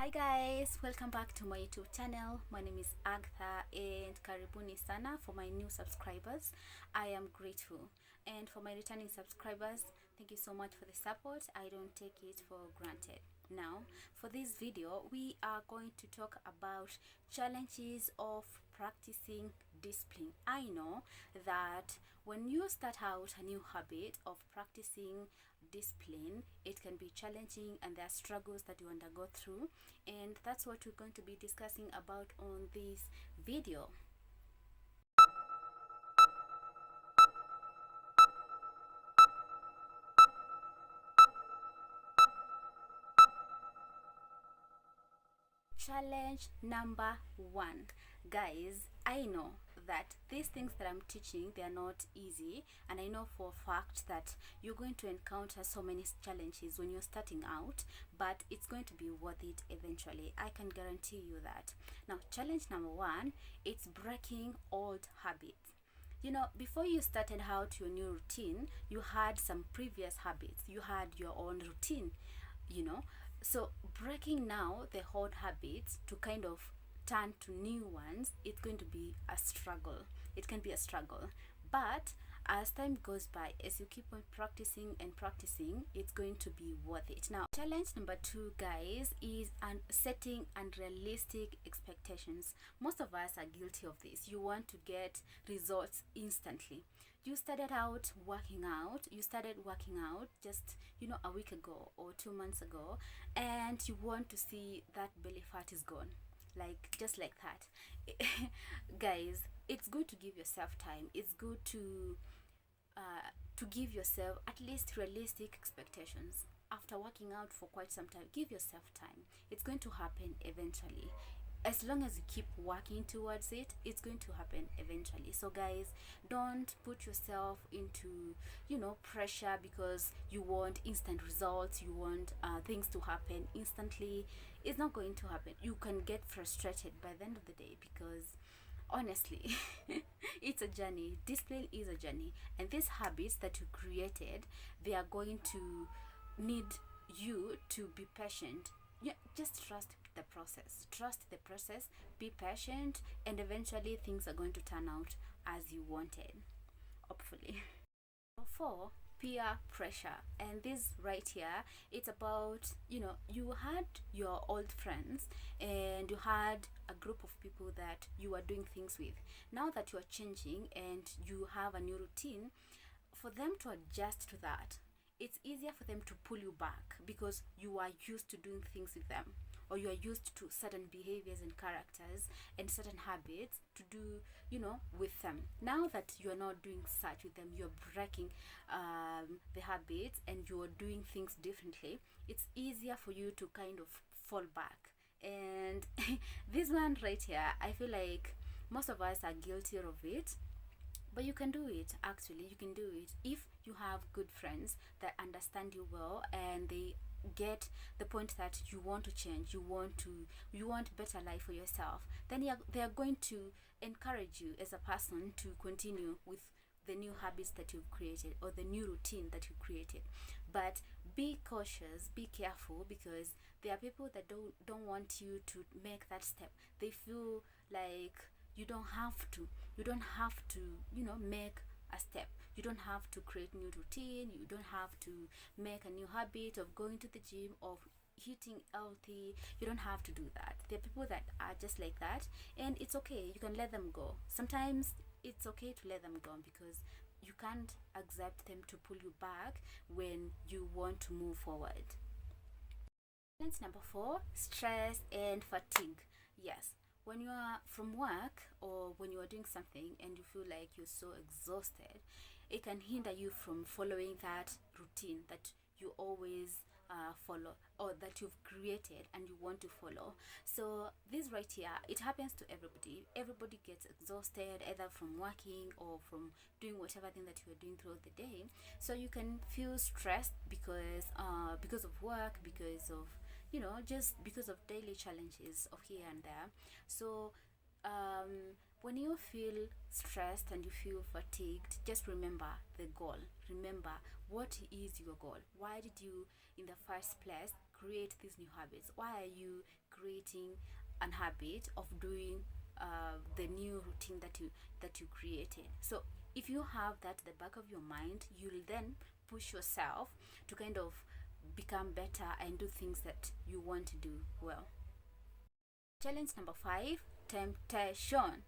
Hi guys, welcome back to my YouTube channel. My name is Agatha and karibuni sana for my new subscribers. I am grateful. And for my returning subscribers, thank you so much for the support. I don't take it for granted. Now, for this video, we are going to talk about challenges of practicing discipline. I know that when you start out a new habit of practicing discipline, it can be challenging and there are struggles that you undergo through, and that's what we're going to be discussing about on this video. Challenge number one. Guys, I know that these things that I'm teaching, they are not easy, and I know for a fact that you're going to encounter so many challenges when you're starting out, but it's going to be worth it eventually. I can guarantee you that. Now, challenge number one, it's breaking old habits. You know, before you started out your new routine, you had some previous habits, you had your own routine, you know. So breaking now the old habits to kind of turn to new ones, it's going to be a struggle. It can be a struggle, but as time goes by, as you keep on practicing and practicing, it's going to be worth it. Now, challenge number two, guys, is setting unrealistic expectations. Most of us are guilty of this. You want to get results instantly. You started working out just, you know, a week ago or 2 months ago, and you want to see that belly fat is gone, like just like that. Guys, it's good to give yourself time. It's good to give yourself at least realistic expectations. After working out for quite some time, give yourself time. It's going to happen eventually. As long as you keep working towards it, it's going to happen eventually. So guys, don't put yourself into, you know, pressure because you want instant results, you want things to happen instantly. It's not going to happen. You can get frustrated by the end of the day because honestly, it's a journey. Discipline is a journey, and these habits that you created, they are going to need you to be patient. Yeah, just trust the process, be patient, and eventually things are going to turn out as you wanted, hopefully. Four, peer pressure. And this right here, it's about, you know, you had your old friends and you had a group of people that you are doing things with. Now that you are changing and you have a new routine, for them to adjust to that, it's easier for them to pull you back because you are used to doing things with them, or you are used to certain behaviors and characters and certain habits to do, you know, with them. Now that you are not doing such with them, you're breaking the habits and you're doing things differently, it's easier for you to kind of fall back. And this one right here, I feel like most of us are guilty of it, but you can do it. Actually, you can do it if you have good friends that understand you well and they get the point that you want to change, you want better life for yourself. Then they are going to encourage you as a person to continue with the new habits that you've created or the new routine that you created. But be cautious, be careful, because there are people that don't want you to make that step. They feel like you don't have to, you know, make a step. You don't have to create new routine, you don't have to make a new habit of going to the gym, of eating healthy. You don't have to do that. There are people that are just like that, and it's okay. You can let them go. Sometimes it's okay to let them go because you can't accept them to pull you back when you want to move forward. Challenge number four, stress and fatigue. Yes, when you are from work or when you are doing something and you feel like you're so exhausted, it can hinder you from following that routine that you always follow, or that you've created and you want to follow. So this right here, it happens to everybody gets exhausted either from working or from doing whatever thing that you are doing throughout the day. So you can feel stressed because of work, because of, you know, just because of daily challenges of here and there. So when you feel stressed and you feel fatigued, just remember the goal. Remember, what is your goal? Why did you, in the first place, create these new habits? Why are you creating an habit of doing the new routine that you created. So if you have that at the back of your mind, you'll then push yourself to kind of become better and do things that you want to do well. Challenge number 5, temptation.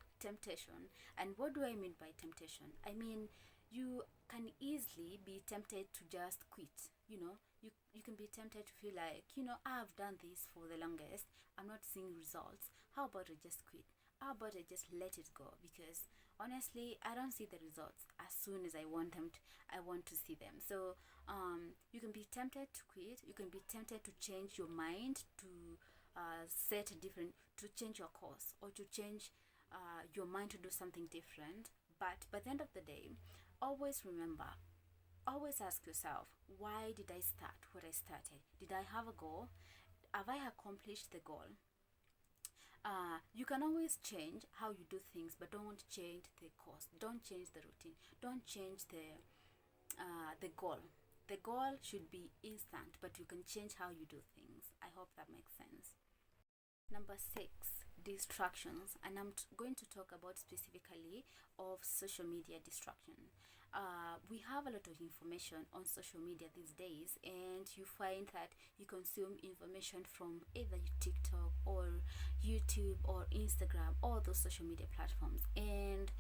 And what do I mean by temptation? I mean, you can easily be tempted to just quit. You can be tempted to feel like, I've done this for the longest, I'm not seeing results. How about I just quit? How about I just let it go? Because honestly, I don't see the results as soon as I want them. I want to see them. So you can be tempted to quit. You can be tempted to change your mind, to set a different, to change your course, or to change your mind to do something different. But by the end of the day, always remember, always ask yourself, why did I start what I started? Did I have a goal? Have I accomplished the goal? You can always change how you do things, but don't change the course. Don't change the routine. Don't change the goal. The goal should be instant, but you can change how you do things. I hope that makes sense. Number 6, distractions, and I'm going to talk about specifically of social media distraction. We have a lot of information on social media these days, and you find that you consume information from either TikTok or YouTube or Instagram, all those social media platforms, and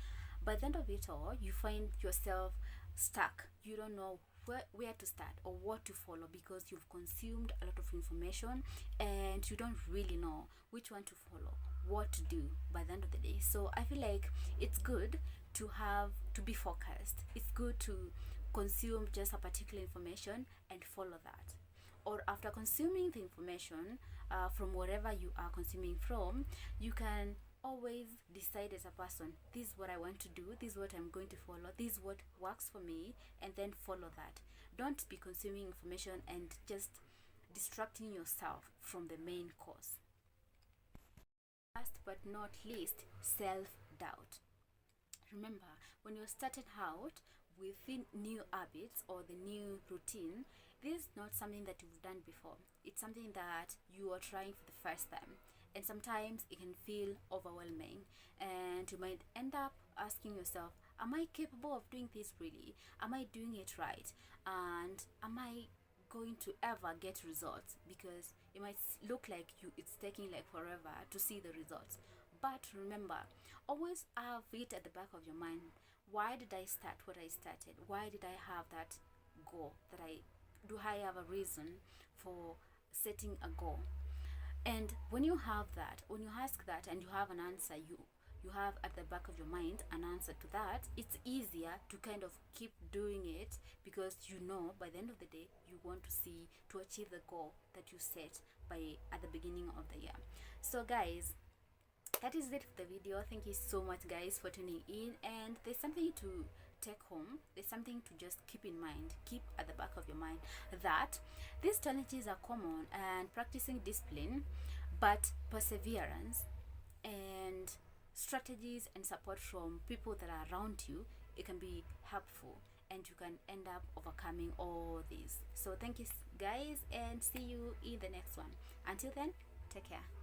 by the end of it all, you find yourself stuck. You don't know where to start or what to follow, because you've consumed a lot of information and you don't really know which one to follow, what to do by the end of the day. So I feel like it's good to be focused. It's good to consume just a particular information and follow that. Or after consuming the information from wherever you are consuming from, you can always decide as a person, this is what I want to do, this is what I'm going to follow, this is what works for me, and then follow that. Don't be consuming information and just distracting yourself from the main course. Last but not least, self-doubt. Remember, when you're starting out with the new habits or the new routine, this is not something that you've done before. It's something that you are trying for the first time, and sometimes it can feel overwhelming, and you might end up asking yourself, am I capable of doing this really? Am I doing it right? And am I going to ever get results? Because it might look like it's taking like forever to see the results. But remember, always have it at the back of your mind. Why did I start what I started? Why did I have that goal? Do I have a reason for setting a goal? And when you have that, when you ask that and you have an answer, you have at the back of your mind an answer to that, it's easier to kind of keep doing it, because you know by the end of the day you want to achieve the goal that you set at the beginning of the year. So guys, that is it for the video. Thank you so much guys for tuning in, and there's something to take home, there's something to just keep in mind, keep at the back of your mind, that these challenges are common, and practicing discipline, but perseverance and strategies and support from people that are around you, it can be helpful, and you can end up overcoming all these. So thank you guys, and see you in the next one. Until then, take care.